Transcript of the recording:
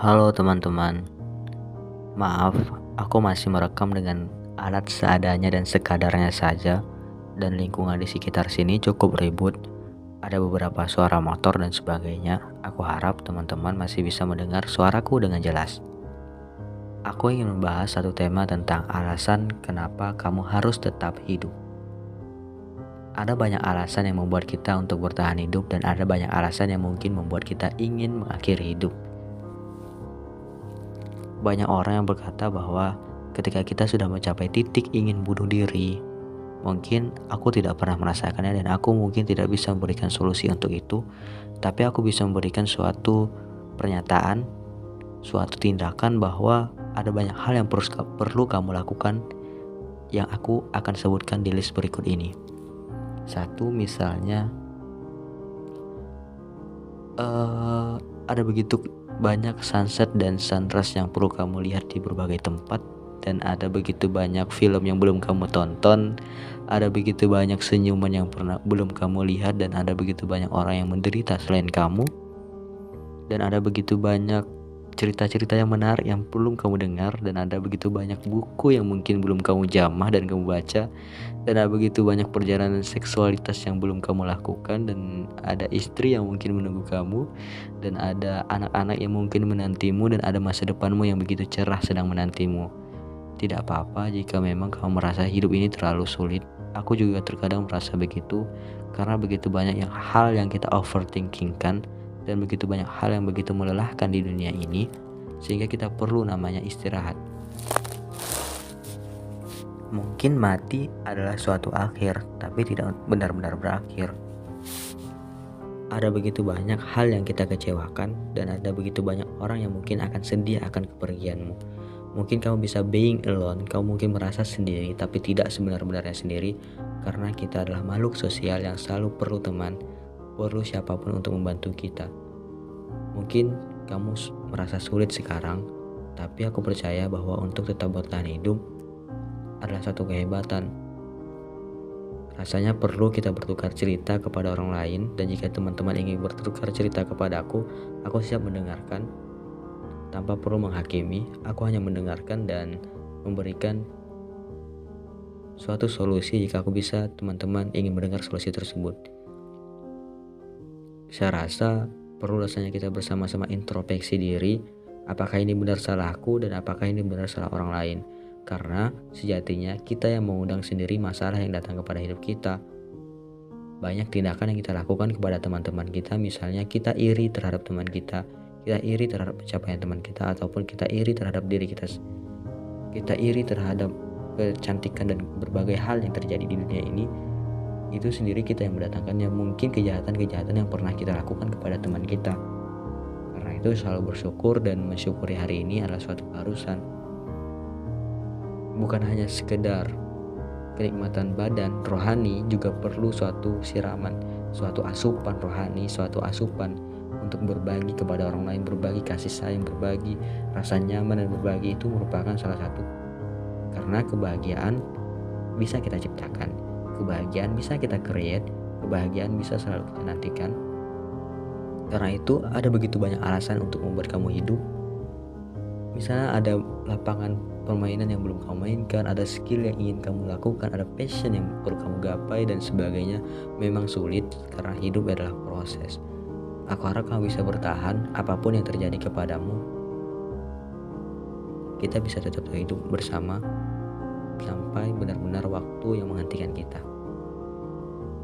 Halo teman-teman, maaf aku masih merekam dengan alat seadanya dan sekadarnya saja, dan lingkungan di sekitar sini cukup ribut. Ada beberapa suara motor dan sebagainya. Aku harap teman-teman masih bisa mendengar suaraku dengan jelas. Aku ingin membahas satu tema tentang alasan kenapa kamu harus tetap hidup. Ada banyak alasan yang membuat kita untuk bertahan hidup, dan ada banyak alasan yang mungkin membuat kita ingin mengakhiri hidup. Banyak orang yang berkata bahwa ketika kita sudah mencapai titik ingin bunuh diri, mungkin aku tidak pernah merasakannya dan aku mungkin tidak bisa memberikan solusi untuk itu, tapi aku bisa memberikan suatu pernyataan, suatu tindakan bahwa ada banyak hal yang perlu kamu lakukan yang aku akan sebutkan di list berikut ini. Satu, misalnya ada begitu banyak sunset dan sunrise yang perlu kamu lihat di berbagai tempat, dan ada begitu banyak film yang belum kamu tonton, ada begitu banyak senyuman yang belum kamu lihat, dan ada begitu banyak orang yang menderita selain kamu, dan ada begitu banyak cerita-cerita yang menarik yang belum kamu dengar, dan ada begitu banyak buku yang mungkin belum kamu jamah dan kamu baca, dan ada begitu banyak perjalanan seksualitas yang belum kamu lakukan, dan ada istri yang mungkin menunggu kamu, dan ada anak-anak yang mungkin menantimu, dan ada masa depanmu yang begitu cerah sedang menantimu. Tidak apa-apa jika memang kamu merasa hidup ini terlalu sulit. Aku juga terkadang merasa begitu, karena begitu banyak hal yang kita overthinkingkan, dan begitu banyak hal yang begitu melelahkan di dunia ini, sehingga kita perlu namanya istirahat. Mungkin mati adalah suatu akhir, tapi tidak benar-benar berakhir. Ada begitu banyak hal yang kita kecewakan, dan ada begitu banyak orang yang mungkin akan sedih akan kepergianmu. Mungkin kamu bisa being alone, kamu mungkin merasa sendiri, tapi tidak sebenar-benarnya sendiri, karena kita adalah makhluk sosial yang selalu perlu teman, perlu siapapun untuk membantu kita. Mungkin kamu merasa sulit sekarang, tapi aku percaya bahwa untuk tetap bertahan hidup adalah satu kehebatan. Rasanya perlu kita bertukar cerita kepada orang lain, dan jika teman-teman ingin bertukar cerita kepada aku siap mendengarkan. Tanpa perlu menghakimi, aku hanya mendengarkan dan memberikan suatu solusi jika aku bisa teman-teman ingin mendengar solusi tersebut. Saya rasa perlu rasanya kita bersama-sama introspeksi diri, apakah ini benar salahku dan apakah ini benar salah orang lain. Karena sejatinya kita yang mengundang sendiri masalah yang datang kepada hidup kita. Banyak tindakan yang kita lakukan kepada teman-teman kita, misalnya kita iri terhadap teman kita iri terhadap pencapaian teman kita, ataupun kita iri terhadap diri kita iri terhadap kecantikan dan berbagai hal yang terjadi di dunia ini. Itu sendiri kita yang mendatangkannya, mungkin kejahatan-kejahatan yang pernah kita lakukan kepada teman kita. Karena itu selalu bersyukur, dan mensyukuri hari ini adalah suatu keharusan. Bukan hanya sekedar kenikmatan badan, rohani juga perlu suatu siraman, suatu asupan rohani, suatu asupan untuk berbagi kepada orang lain, berbagi kasih sayang, berbagi rasa nyaman, dan berbagi itu merupakan salah satu. Karena kebahagiaan bisa kita ciptakan, kebahagiaan bisa kita create, kebahagiaan bisa selalu kita nantikan. Karena itu ada begitu banyak alasan untuk membuat kamu hidup. Misalnya ada lapangan permainan yang belum kamu mainkan, ada skill yang ingin kamu lakukan, ada passion yang perlu kamu gapai dan sebagainya. Memang sulit karena hidup adalah proses. Aku harap kamu bisa bertahan apapun yang terjadi kepadamu. Kita bisa tetap hidup bersama sampai benar-benar waktu yang menghentikan kita.